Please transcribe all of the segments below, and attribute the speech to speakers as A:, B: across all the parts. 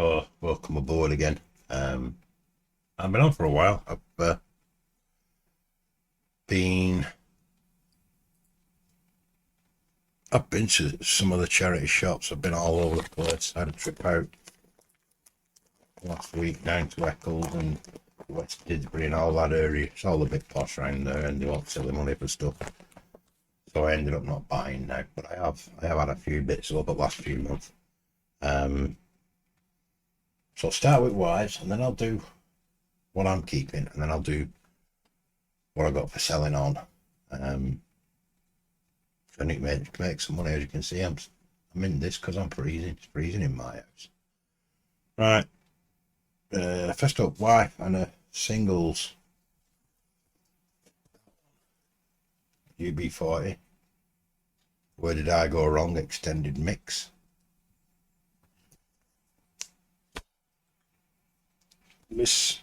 A: Oh, welcome aboard again. I've been on for a while. Been, I've been to some of the charity shops. I've been all over the place. I had a trip out last week down to Eccles and West Didsbury and all that area. It's all a bit posh around there, and they want silly money for stuff. So I ended up not buying now, but I have had a few bits over the last few months. So I'll start with wives, and then I'll do what I'm keeping, and then I'll do what I got for selling on. I need to make some money. As you can see, I'm in this because I'm freezing. It's freezing in my house. Right. First up, wife and a singles UB40. Where did I go wrong? Extended mix. Miss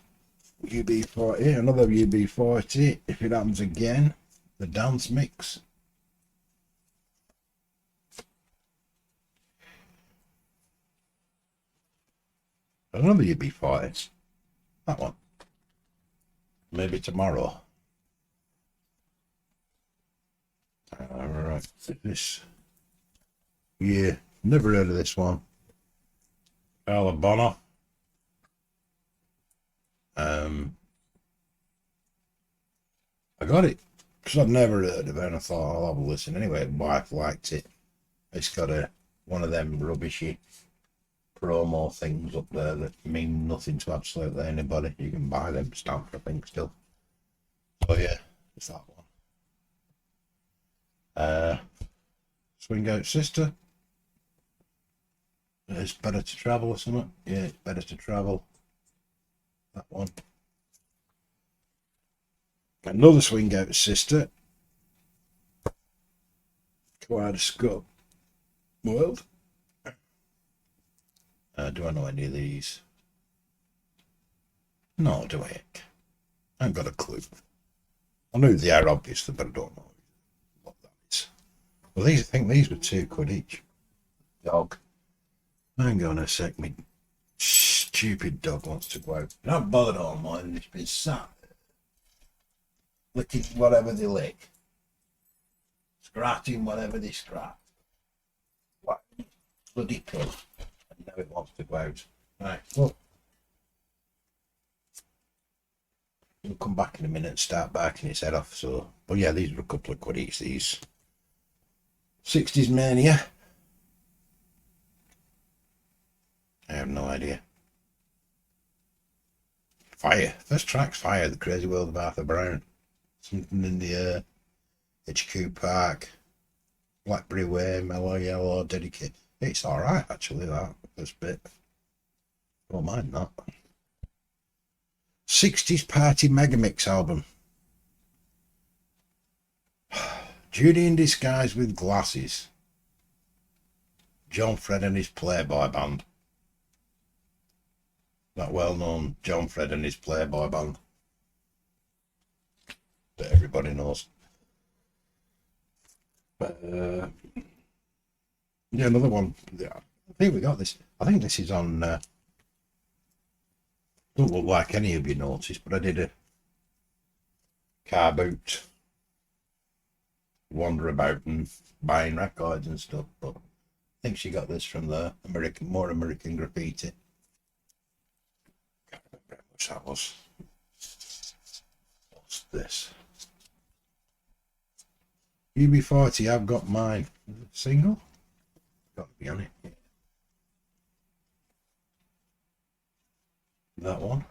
A: UB40, another UB40. If it happens again, the dance mix. Another UB40. That one. Maybe tomorrow. Alright, this. Yeah, never heard of this one. Alabama. I got it because I'd never heard of it, and I thought I'll have a listen anyway. Wife liked it. It's got one of them rubbishy promo things up there that mean nothing to absolutely anybody. You can buy them stamped, I think, still. So yeah, it's that one. Swing Out Sister. It's Better to Travel or something. Yeah, it's Better to Travel. That one. Another Swing Out Sister. Kaleidoscope World. Do I know any of these? No, do I? I haven't got a clue. I knew they are obviously, but I don't know what that is. Well, I think these were £2 each. Dog. Hang on a sec, me stupid dog wants to go out. Not bothered all morning. It's been sat licking whatever they lick, scratching whatever they scratch. What bloody pig! And now it wants to go out. Right, look. We'll come back in a minute and start barking its head off. So, but yeah, these were a couple of quid each. These 60s Mania. I have no idea. Fire. First track's Fire, The Crazy World of Arthur Brown. Something in the air. HQ Park. Blackberry Way, Mellow Yellow, Dedicate. It's alright, actually, that first bit. Don't mind that. 60s Party Megamix album. Judy in Disguise with Glasses. John Fred and his Playboy Band. That well-known John Fred and his Playboy Band that everybody knows. Yeah, another one. Yeah, I think we got this. I think this is on. Don't look like any of you noticed, but I did a car boot, wander about and buying records and stuff. But I think she got this from the More American Graffiti. Can't remember how much that was. What's this? UB40, I've got mine. Single? Got to be on it. Yeah. That one.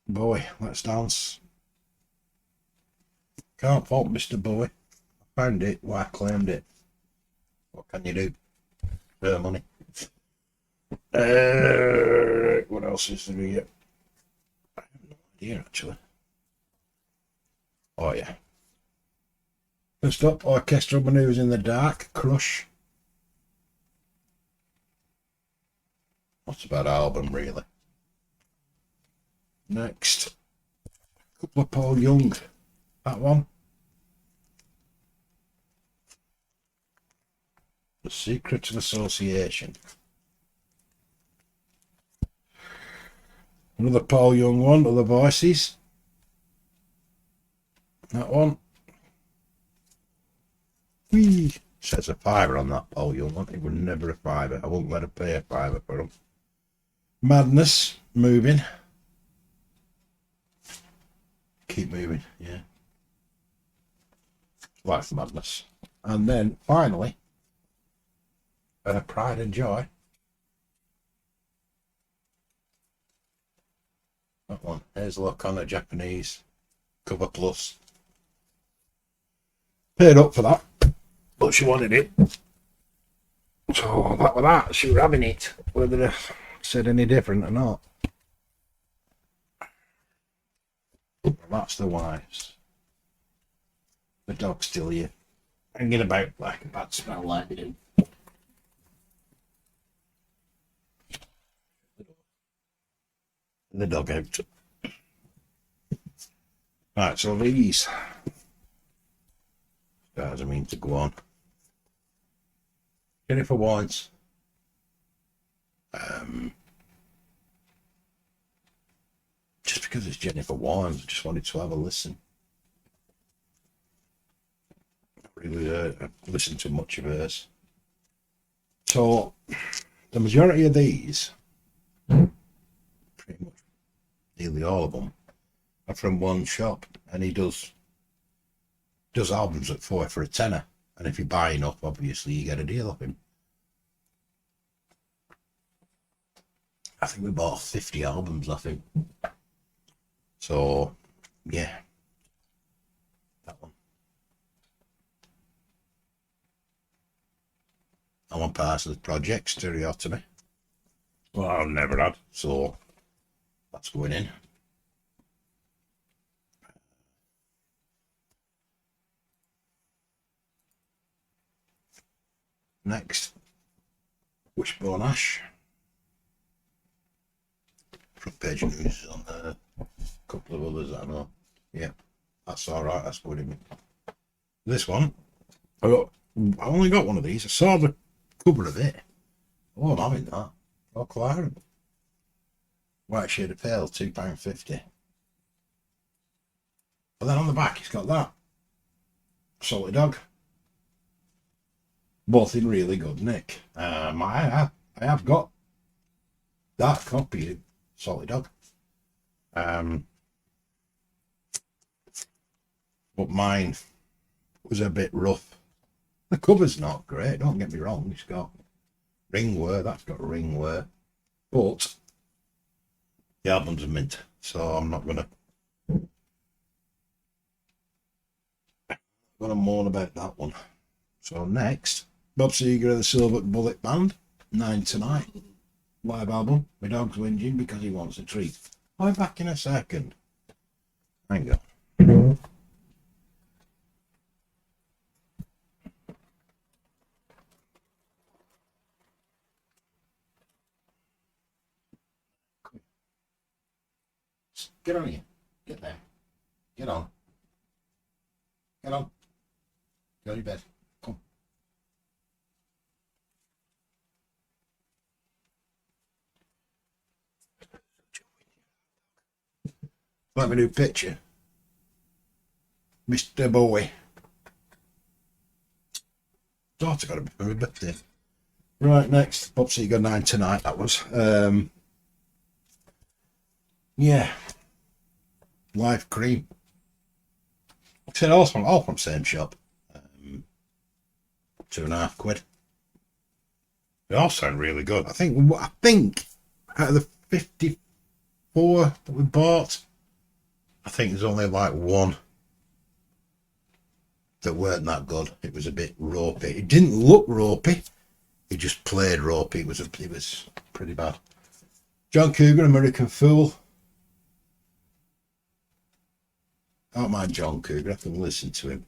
A: Bowie, Let's Dance. Can't fault Mr. Bowie. I found it, well, I claimed it. What can you do? Fair money. What else is there here? I have no idea, actually. Oh, yeah. First up, Orchestral Manoeuvres in the Dark, Crush. What's about album, really? Next, a couple of Paul Young. That one. Secret of Association. Another Paul Young one, Other Voices. That one. Whee! Says a fiver on that Paul Young one. It was never a fiver. I won't let her pay a fiver for them. Madness, moving. Keep moving, yeah. Life Madness. And then finally, Pride and Joy. That one. Hazel O'Connor, Japanese. Cover plus. Paid up for that, but she wanted it. So that was that. She was having it, whether they said any different or not. That's the wives. The dog's still here, hanging about like a bad smell like they do. The dog out. Right, so these guys, I mean to go on. Jennifer Warnes. Just because it's Jennifer Warnes, I just wanted to have a listen. Not really listened to much of hers. So the majority of these, pretty much nearly all of them, are from one shop, and he does albums at 4 for a tenner, and if you buy enough, obviously you get a deal off him. I think we bought 50 albums off him. So yeah, that one. I want part of the project, Stereotomy. Well, I've never had, so that's going in. Next, Wishbone Ash. Front page news on there. A couple of others I know. Yeah, that's all right. That's good in me. This one, I only got one of these. I saw the cover of it. Oh, I'm having that. Oh, Clarence. White shade of pale, £2.50. But then on the back, it's got that. Salty Dog. Both in really good nick. I have got that copy of Salty Dog. But mine was a bit rough. The cover's not great, don't get me wrong. It's got ring wear, that's got ring wear. But the album's a mint, so I'm not gonna moan about that one. So next, Bob Seger of the Silver Bullet Band, 9 Tonight. Live album. My dog's whinging because he wants a treat. I'll be back in a second. Hang on. Get on here. Get there. Get on. Get on. Go to bed. Come. Like my new picture. Mr. Bowie. Daughter got a bit of a birthday. Right, next. Bob Seger 9 Tonight, that was. Yeah. Life Cream. I said all from same shop. £2.50. They all sound really good. I think out of the 54 that we bought, I think there's only like one that weren't that good. It was a bit ropey. It didn't look ropey. It just played ropey. It was pretty bad. John Cougar, American Fool. I don't mind John Cougar. I can listen to him.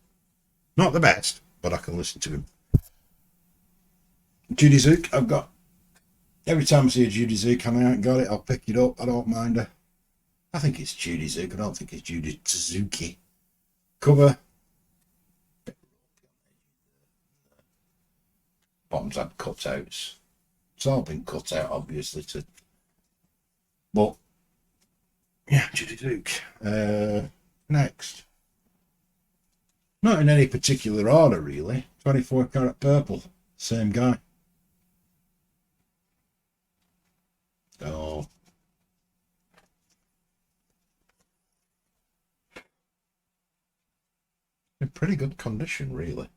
A: Not the best, but I can listen to him. Judy Zook, I've got. Every time I see a Judy Zook and I haven't got it, I'll pick it up. I don't mind her. I think it's Judy Zook. I don't think it's Judy Suzuki. Cover. Bottoms had cutouts. It's all been cut out, obviously, but yeah, Judy Duke. Next. Not in any particular order, really. 24 karat purple. Same guy. Oh. In pretty good condition, really.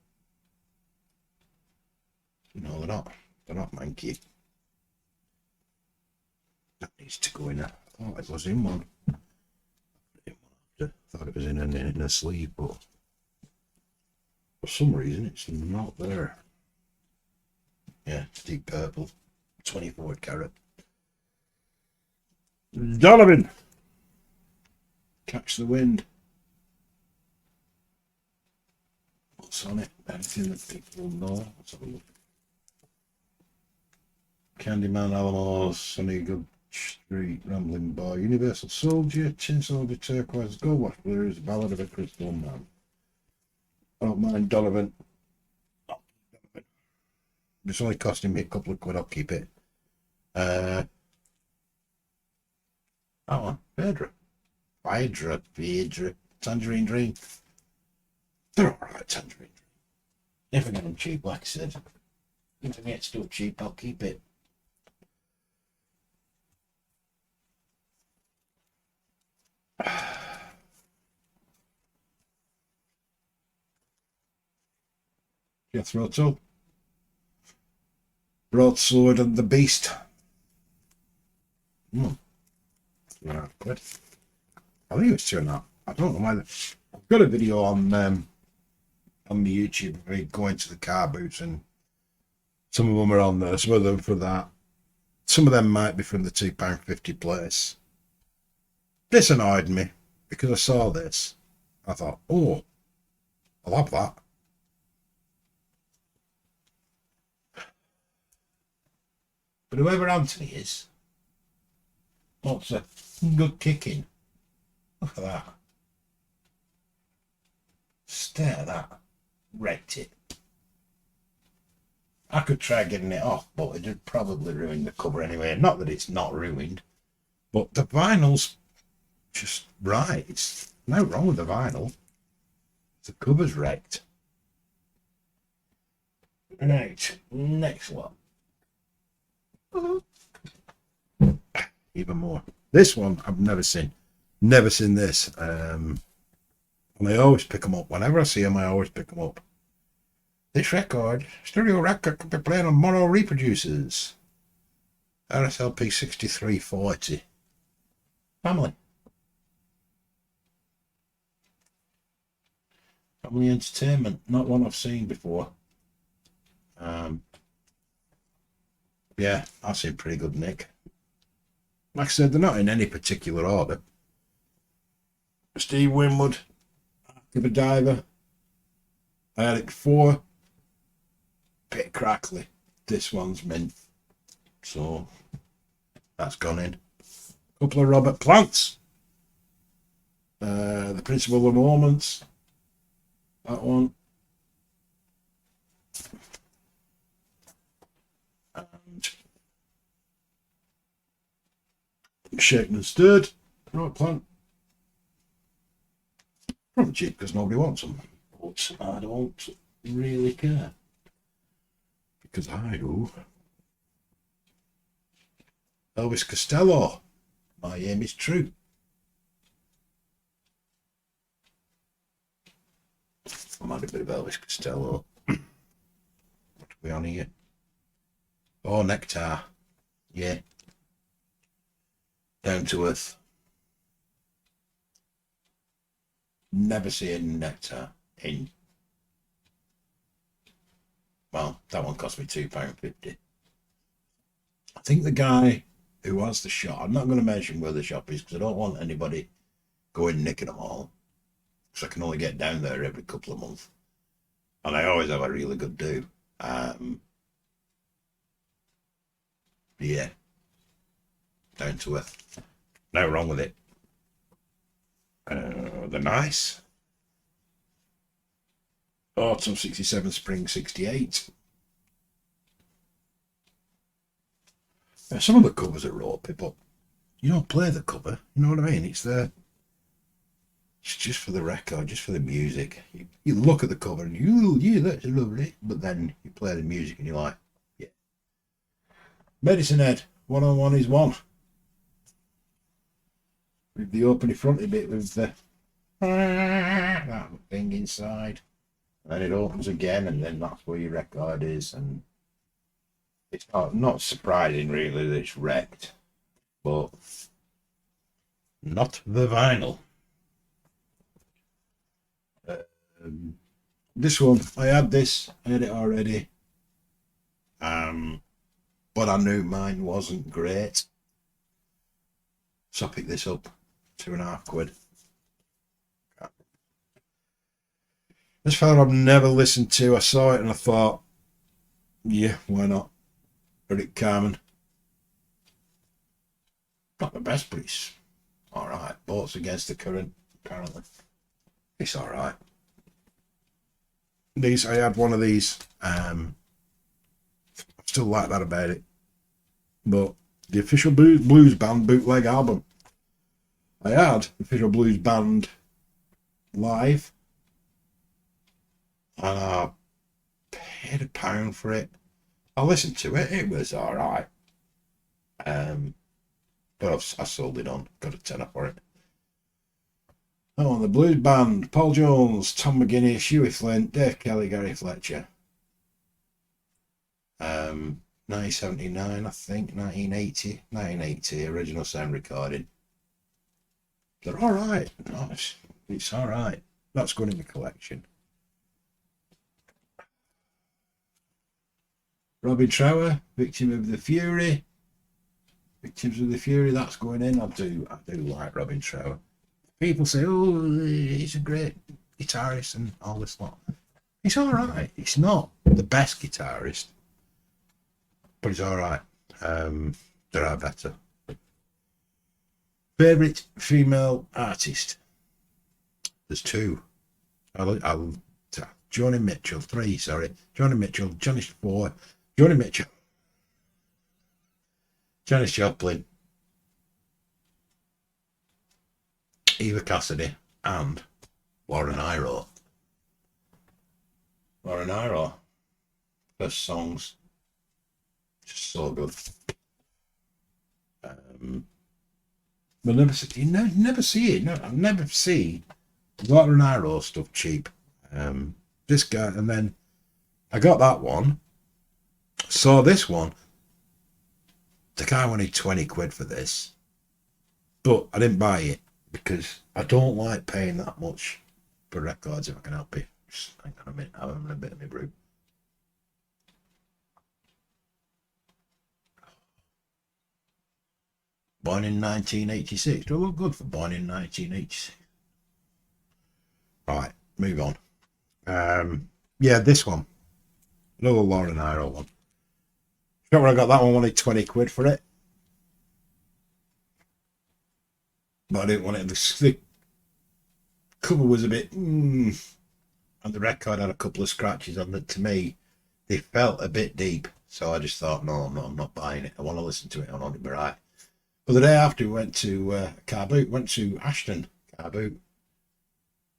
A: No, they're not manky. That needs to go in. I thought it was in one. I thought it was in a sleeve, but for some reason it's not there. Yeah, deep purple, 24 karat. Donovan! Catch the wind. What's on it? Anything that people know? Let's have a look. Candyman, Alamos, Sunny Good Street, Rambling Boy, Universal Soldier, Tin Soldier, Turquoise, Gold Watch Blues, Ballad of a Crystal Man. I don't mind Donovan. It's only costing me a couple of quid, I'll keep it. That one, Phaedra, Tangerine Dream. They're alright, Tangerine Dream. If I get them cheap, like I said. If I get stuff cheap, I'll keep it. Jethro Tull. Broadsword and the Beast. £2.5. I think it was 2.5. I don't know why. I've got a video on the YouTube of me going to the car boots, and some of them are on there. Some of them for that. Some of them might be from the £2.50 place. This annoyed me because I saw this. I thought, oh, I'll have that. But whoever Anthony is, what's a good kicking? Look at that. Stare at that. Wrecked it. I could try getting it off, but it'd probably ruin the cover anyway. Not that it's not ruined, but the vinyl's just right. It's no wrong with the vinyl. The cover's wrecked. Right, next one. Even more. This one I've never seen. Never seen this. And I always pick them up. Whenever I see them, I always pick them up. This stereo record, could be playing on mono reproducers. RSLP 6340. Family Entertainment. Not one I've seen before. Yeah, I seem pretty good, Nick. Like I said, they're not in any particular order. Steve Winwood, Archive Diver. I had it before. Bit crackly. This one's mint. So that's gone in. Couple of Robert Plants. The Principle of Moments. That one. And Shaken and Stirred. Robert Plant. Probably cheap because nobody wants them. But I don't really care. Because I do. Elvis Costello. My aim is true. I'm had a bit of Elvis Costello. What are we on here? Oh, Nectar. Yeah. Down to Earth. Never seen Nectar in. Well, that one cost me £2.50. I think the guy who has the shop, I'm not going to mention where the shop is because I don't want anybody going nicking them all. Because I can only get down there every couple of months. And I always have a really good do. Yeah. Down to Earth. No wrong with it. They're nice. Autumn 67, Spring 68. Some of the covers are ropey, but you don't play the cover. You know what I mean? It's there. It's just for the record, just for the music. You look at the cover and yeah, that's lovely. But then you play the music and you're like, yeah. Medicine Head, 101 is one. With the opening fronty bit with the that thing inside. And then it opens again, and then that's where your record is. And it's not surprising, really, that it's wrecked. But not the vinyl. This one, I had it already. But I knew mine wasn't great. So I picked this up, £2.50. This fella I've never listened to. I saw it and I thought, yeah, why not? Eric Carmen. Not the best, but it's alright. Boats Against the Current, apparently. It's alright. I had one of these. I still like that about it. But the official blues band bootleg album. I had the official blues band live. And I paid £1 for it. I listened to it. It was alright. But I sold it on. Got a tenner for it. Oh, the blues band. Paul Jones, Tom McGuinness, Huey Flint, Dave Kelly, Gary Fletcher. 1979, I think. 1980, original sound recording. They're alright. No, it's alright. That's going in the collection. Robin Trower, Victim of the Fury. Victims of the Fury, that's going in. I do like Robin Trower. People say, oh, he's a great guitarist and all this lot. He's alright. He's not the best guitarist, but he's alright. There are better. Favourite female artist? There's two. Joni Mitchell, 3, sorry. Joni Mitchell, 4. Joni Mitchell, Janis Joplin, Eva Cassidy, and Lauren Iroh. Lauren Iroh, first songs, just so good. But never see, never see it. No, I never see Lauren Iroh stuff cheap. This guy, and then I got that one. Saw this one. The guy wanted 20 quid for this, but I didn't buy it because I don't like paying that much for records if I can help it. Just hang on a minute, I'm having a bit of my brew. Born in 1986. Do I look good for born in 1986? Right, move on. Yeah, this one. Another Lauren Iroh one. When I got that one, I wanted 20 quid for it. But I didn't want it. The cover was a bit, and the record had a couple of scratches on that. To me, they felt a bit deep. So I just thought, no, I'm not buying it. I want to listen to it. I want it to be right. But the day after, we went to went to Ashton Car Boot.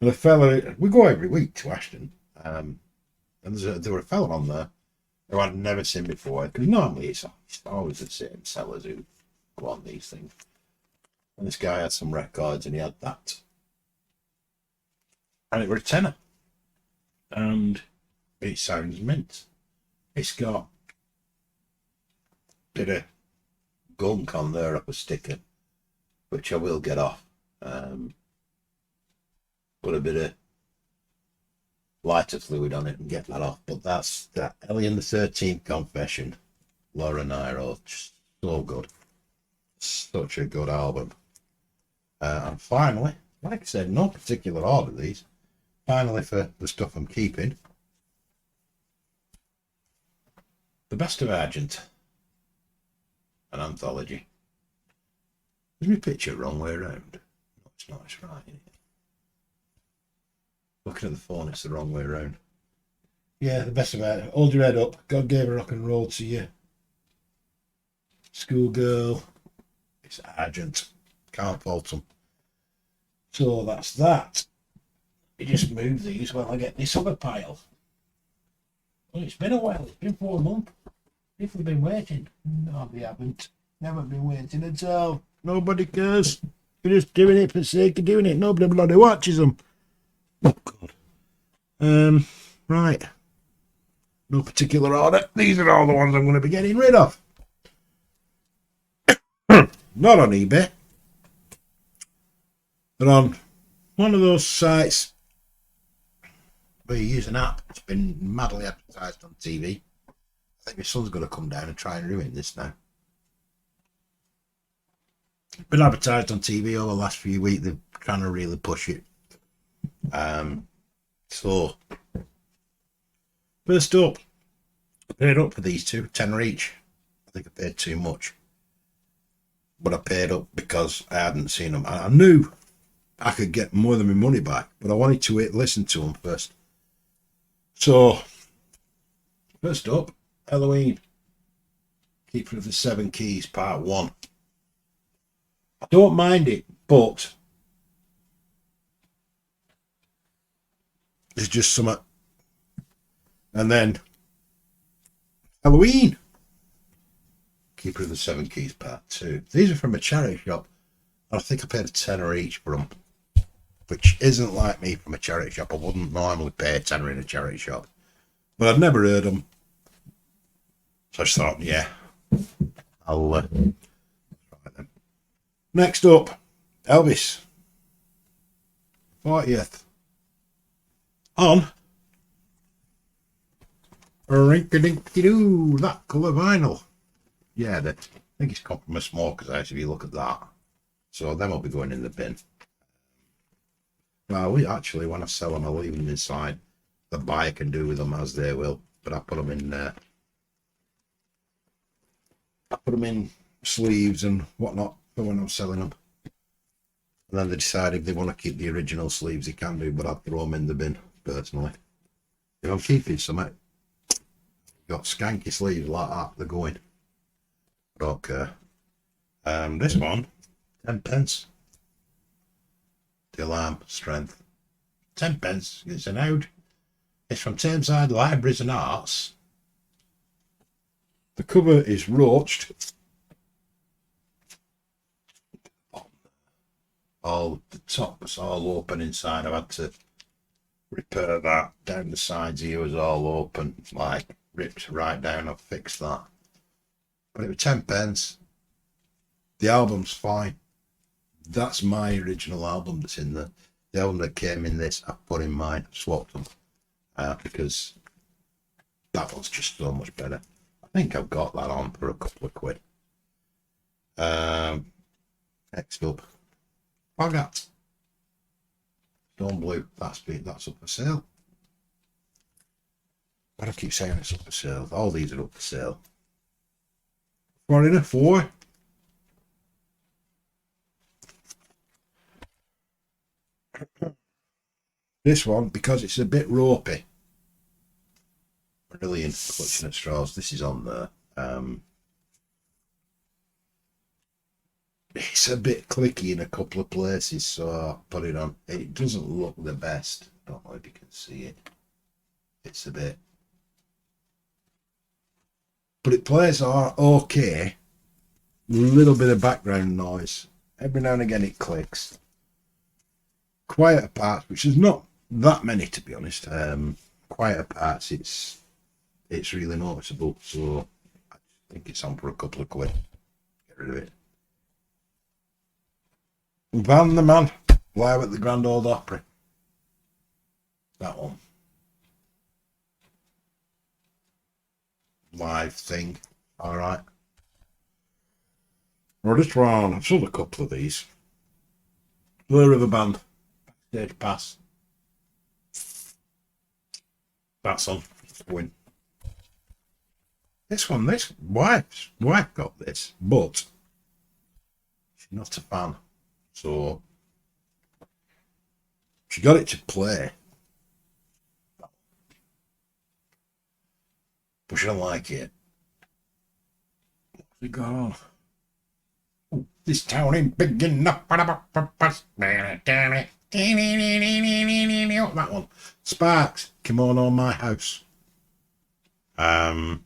A: And the fella, we go every week to Ashton. And there were a fella on there who I'd never seen before, because normally it's always the same sellers who go on these things. And this guy had some records and he had that. And it was a tenner. And it sounds mint. It's got a bit of gunk on there up a sticker, which I will get off. Put a bit of lighter fluid on it and get that off. But that's that Alien the 13th Confession, Lauren Iroh. So good. Such a good album. And finally, like I said, no particular order these. Finally, for the stuff I'm keeping, The Best of Argent, an anthology. Is my picture wrong way around? No, it's not. It's right. Looking at the phone, it's the wrong way around. Yeah, The Best of Argent. Hold your head up. God gave a rock and roll to you. Schoolgirl. It's Argent. Can't fault them. So that's that. You just move these while I get this other pile. Well, it's been a while. It's been 4 months. People have been waiting. No, they haven't. They haven't been waiting at all. Nobody cares. You're just doing it for the sake of doing it. Nobody bloody watches them. Oh, God. Right. No particular order. These are all the ones I'm going to be getting rid of. Not on eBay. They're on one of those sites where you use an app. It's been madly advertised on TV. I think my son's going to come down and try and ruin this now. It's been advertised on TV over the last few weeks. They're trying to really push it. So, first up, I paid up for these two, tenner each. I think I paid too much. But I paid up because I hadn't seen them. I knew I could get more than my money back, but I wanted to listen to them first. So, first up, Halloween. Keeper of the Seven Keys, part 1. I don't mind it, but there's just some. And then Halloween. Keeper of the Seven Keys, part 2. These are from a charity shop. I think I paid a tenner each for them, which isn't like me from a charity shop. I wouldn't normally pay a tenner in a charity shop, but I'd never heard them. So I just thought, yeah, I'll try them. Next up, Elvis. 40th. On Rink-a-dink-a-doo, that colour vinyl. Yeah, I think it's come from a Smoker's House if you look at that. So them will be going in the bin. Well, we when I sell them, I'll leave them inside. The buyer can do with them as they will. But I put them in I put them in sleeves and whatnot for when I'm selling them. And then they decide if they want to keep the original sleeves, they can do, but I'd throw them in the bin, personally. If I'm keeping some, got skanky sleeves like that, they're going. I don't care. This one, 10 pence. The Alarm Strength. 10 pence. It's an ode. It's from Tameside Libraries and Arts. The cover is roached. All the top was all open inside. I've had to repair that. Down the sides here was all open, like ripped right down. I've fixed that. But it was 10 pence. The album's fine. That's my original album that's in there. The album that came in this, I've put in mine. I've swapped them because that one's just so much better. I think I've got that on for a couple of quid. Next up, Boggart. Stone Blue. That's up for sale. But I keep saying it's up for sale. All these are up for sale. Foreigner 4. This one, because it's a bit ropey. Brilliant Clutching at Straws. This is on there. It's a bit clicky in a couple of places, so I put it on. It doesn't look the best. Don't know if you can see it. It's a bit, but it plays okay. A little bit of background noise. Every now and again it clicks. Quieter parts, which is not that many to be honest. Quieter parts, it's really noticeable. So I think it's on for a couple of quid. Get rid of it. Van the Man, live at the Grand Ole Opry. That one. Live thing. Alright. Or this one, I've sold a couple of these. Blue River Band. Stage Pass. That's on. Win. This one, this wife got this, but she's not a fan. So she got it to play, but she don't like it. What's it got on? Oh, this town ain't big enough. That one. Sparks. Come on my house. Yeah.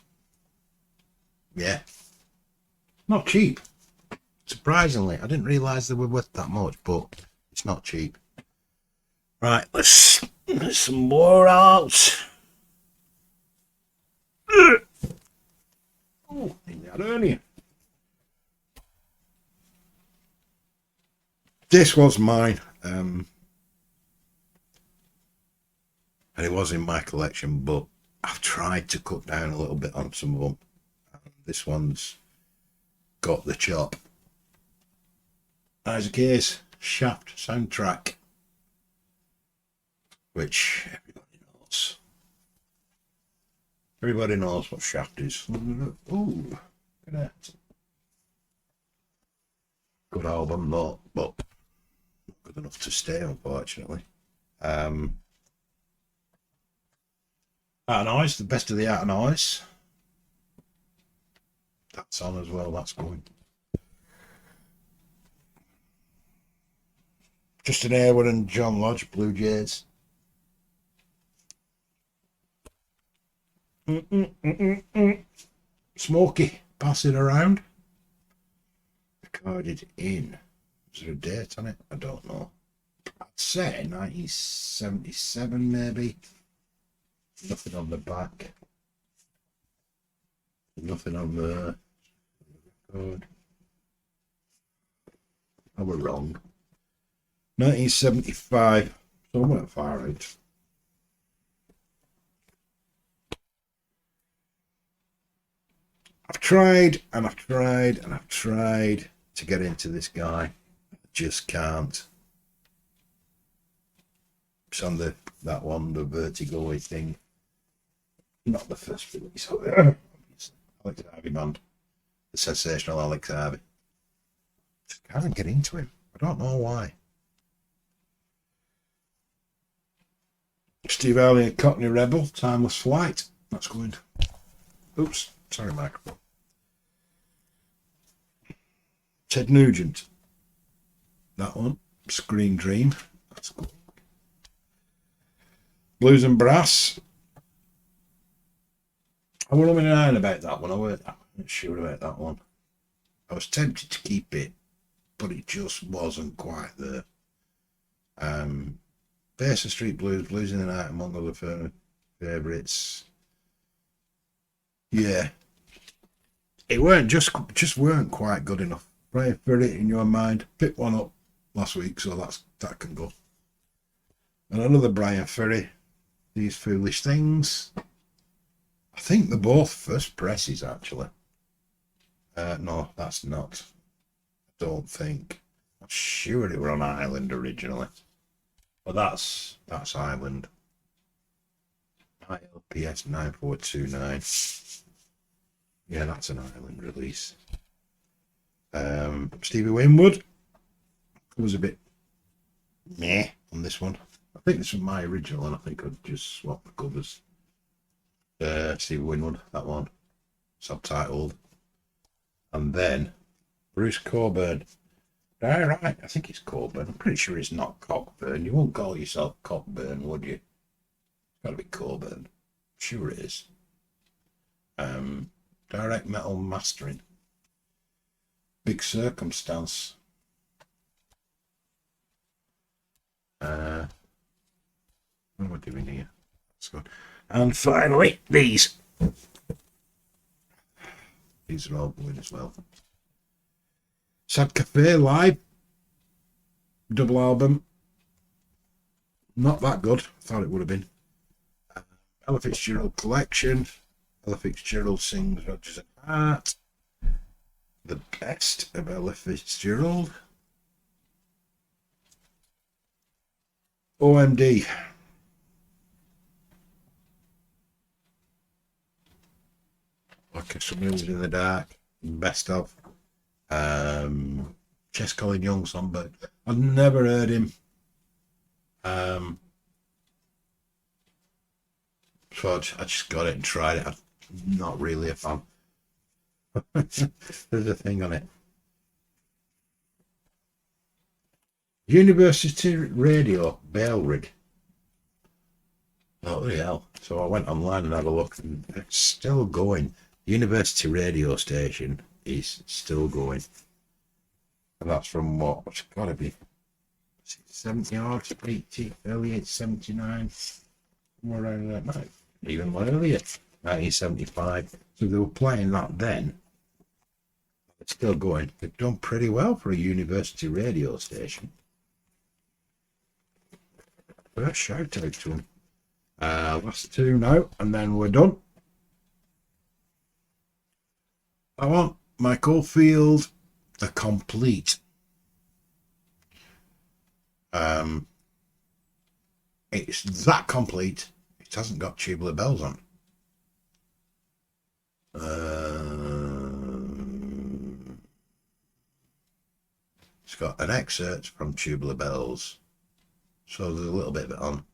A: Not cheap. Surprisingly, I didn't realise they were worth that much, but it's not cheap. Right, let's get some more out. Oh, nearly had hernia. This was mine, and it was in my collection, but I've tried to cut down a little bit on some of them. This one's got the chop. Isaac Hayes Shaft soundtrack, which everybody knows. Everybody knows what Shaft is. Ooh, look at that. Good album, though, but not good enough to stay, unfortunately. Art of Noise, the best of the Art of Noise. That's on as well, that's going. Justin Hayward and John Lodge, Blue Jays. Smokey, pass it around. Recorded in. Is there a date on it? I don't know. I'd say 1977 maybe. Nothing on the back. Nothing on the record. I were wrong. 1975. So I went far out. I've tried and I've tried and I've tried to get into this guy. I just can't. It's on that one, the Vertigo thing. Not the first release of it. Alex Harvey band. The sensational Alex Harvey. Just can't get into him. I don't know why. Steve Earle and Cockney Rebel, Timeless Flight. That's going. Oops, sorry, microphone. Ted Nugent. That one. Screen Dream. That's cool. Blues and Brass. I was umming and ahhing about that one. I wasn't sure about that one. I was tempted to keep it, but it just wasn't quite there. Basin Street Blues, Blues in the Night, among other favourites. Yeah. It weren't just weren't quite good enough. Brian Ferry, in your mind, picked one up last week, so that can go. And another Brian Ferry, These Foolish Things. I think they're both first presses, actually. No, that's not. I don't think. I'm sure they were on Island originally. But that's Island. ILPS 9429. Yeah, that's an Island release. Stevie Winwood was a bit meh on this one. I think this was my original, and I think I'd just swap the covers. Stevie Winwood, that one, subtitled, and then Bruce Cockburn. All right, I think it's Cockburn. I'm pretty sure it's not Cockburn. You won't call yourself Cockburn, would you? It's got to be Cockburn. Sure it is. Direct Metal Mastering. Big Circumstance. What am I doing here? That's good. And finally, these. These are all going as well. Sad Cafe Live. Double album. Not that good. I thought it would have been. Ella Fitzgerald Collection. Ella Fitzgerald sings Rodgers and Hart. The best of Ella Fitzgerald. OMD. Okay, some Moons in the Dark. Best of. Chess Colin Young Songbird. I've never heard him. So I just got it and tried it. I'm not really a fan. There's a thing on it. University Radio Bell Rig. Oh hell! So I went online and had a look, and it's still going. University radio station is still going, and that's from what? It's got to be 70 odd, 80, early 79, somewhere around that night, even earlier, 1975. So they were playing that then. It's still going. They've done pretty well for a university radio station. But a shout out to them. Last two now, and then we're done. I want Michael Field the complete. It's that complete. It hasn't got Tubular Bells on. It's got an excerpt from Tubular Bells, so there's a little bit of it on.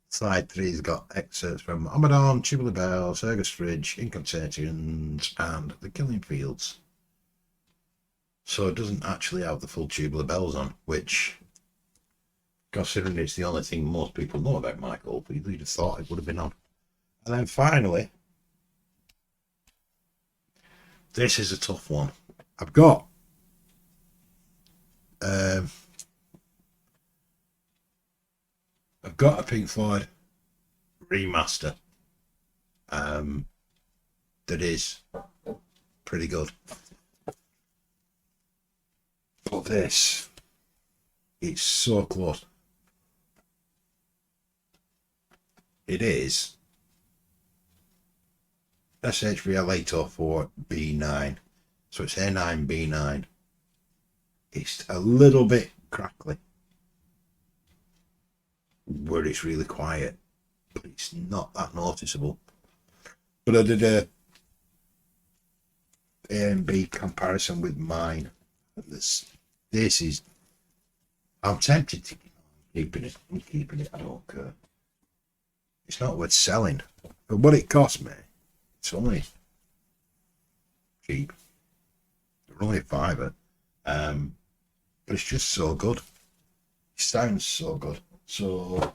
A: Side 3's got excerpts from Amadon, Tubular Bells, Fergus Fridge, Incantations, and The Killing Fields. So it doesn't actually have the full Tubular Bells on, which, considering it's the only thing most people know about Michael, you'd have thought it would have been on. And then finally, this is a tough one. I've got a Pink Floyd remaster that is pretty good. But this, it's so close. It is SHVL 804 B9. So it's A9 B9. It's a little bit crackly, where it's really quiet, but it's not that noticeable. But I did a and B comparison with mine. This is, I'm tempted to keep it. I'm keeping it. I don't care. It's not worth selling. But what it cost me, it's only cheap. They're only $5. But it's just so good. It sounds so good. So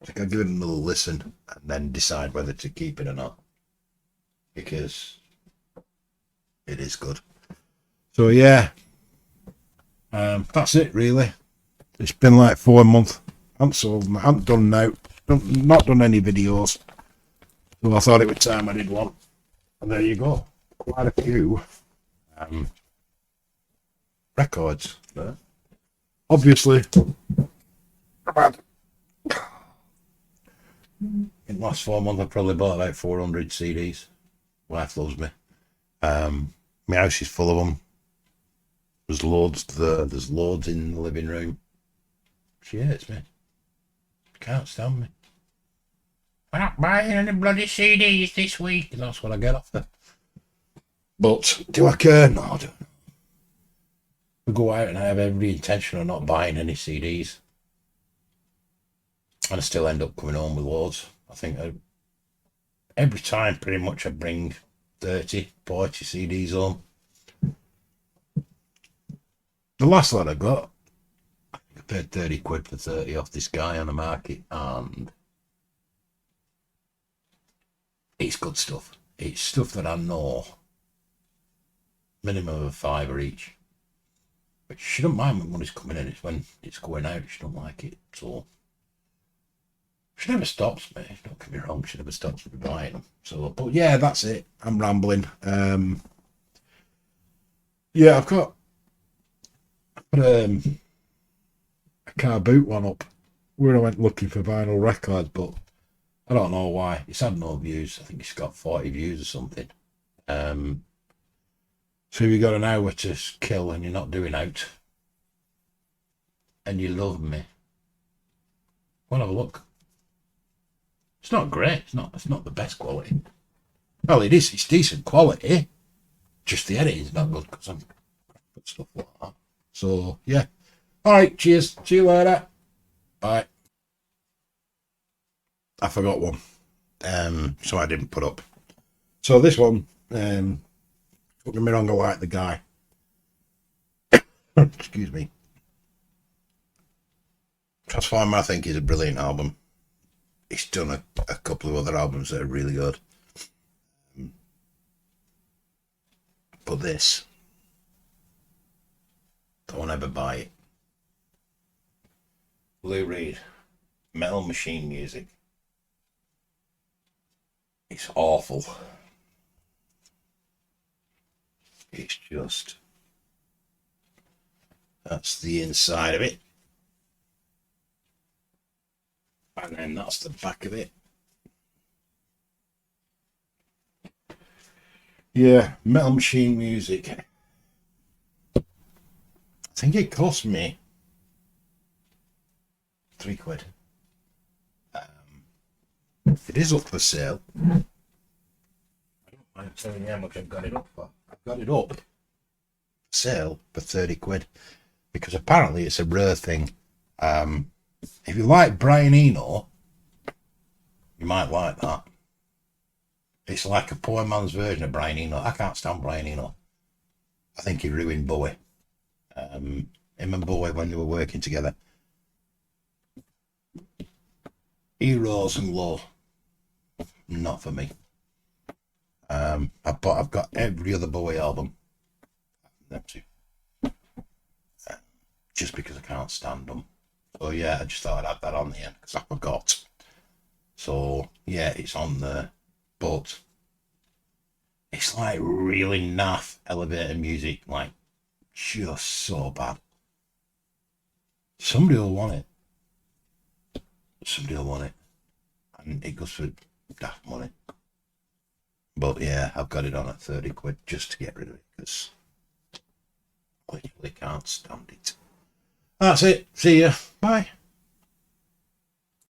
A: I think I'll give it another listen and then decide whether to keep it or not, because it is good. So yeah, that's it really. It's been like 4 months. I haven't done not done any videos. So I thought it was time I did one. And there you go. Quite a few records there. Obviously, in the last 4 months I've probably bought about 400 CDs. Wife loves me. My house is full of them. There's loads there. There's loads in the living room. She hates me. Can't stand me. We're not buying any bloody CDs this week. That's what I get off her. But do I care? No, I don't. We go out and I have every intention of not buying any CDs. And I still end up coming home with loads. I think every time pretty much I bring 30, 40 CDs home. The last lot I got, I paid 30 quid for 30 off this guy on the market, and it's good stuff. It's stuff that I know. Minimum of £5 each. But she don't mind when money's coming in. It's when it's going out she don't like it. So she never stops me. Don't get me wrong. She never stops me buying them. So, but yeah, that's it. I'm rambling. Yeah, I've got a car boot one up where I went looking for vinyl records, but I don't know why. It's had no views. I think it's got 40 views or something. So you got an hour to kill and you're not doing out, and you love me, well, have a look. It's not great. It's not the best quality. Well, it is. It's decent quality. Just the editing's not good because I'm put stuff like that. So yeah. All right. Cheers. See you later. Bye. I forgot one. So I didn't put up. So this one, Don't get me wrong, I like the guy. Excuse me. Transformer, I think, is a brilliant album. He's done a couple of other albums that are really good. But this, don't ever buy it. Lou Reed, Metal Machine Music. It's awful. It's just... That's the inside of it. And then that's the back of it. Yeah, Metal Machine Music. I think it cost me £3. It is up for sale. I don't mind telling you how much I've got it up for. I've got it up for sale for £30 because apparently it's a rare thing. If you like Brian Eno, you might like that. It's like a poor man's version of Brian Eno. I can't stand Brian Eno. I think he ruined Bowie. Him and Bowie, when they were working together, he rose and low. Not for me. I've got every other Bowie album. Them two. Just because I can't stand them. So yeah, I just thought I'd add that on there because I forgot. So yeah, it's on there. But it's like really naff elevator music, like just so bad. Somebody will want it. Somebody will want it. And it goes for daft money. But yeah, I've got it on at £30 just to get rid of it because I literally can't stand it. That's it. See ya. Bye.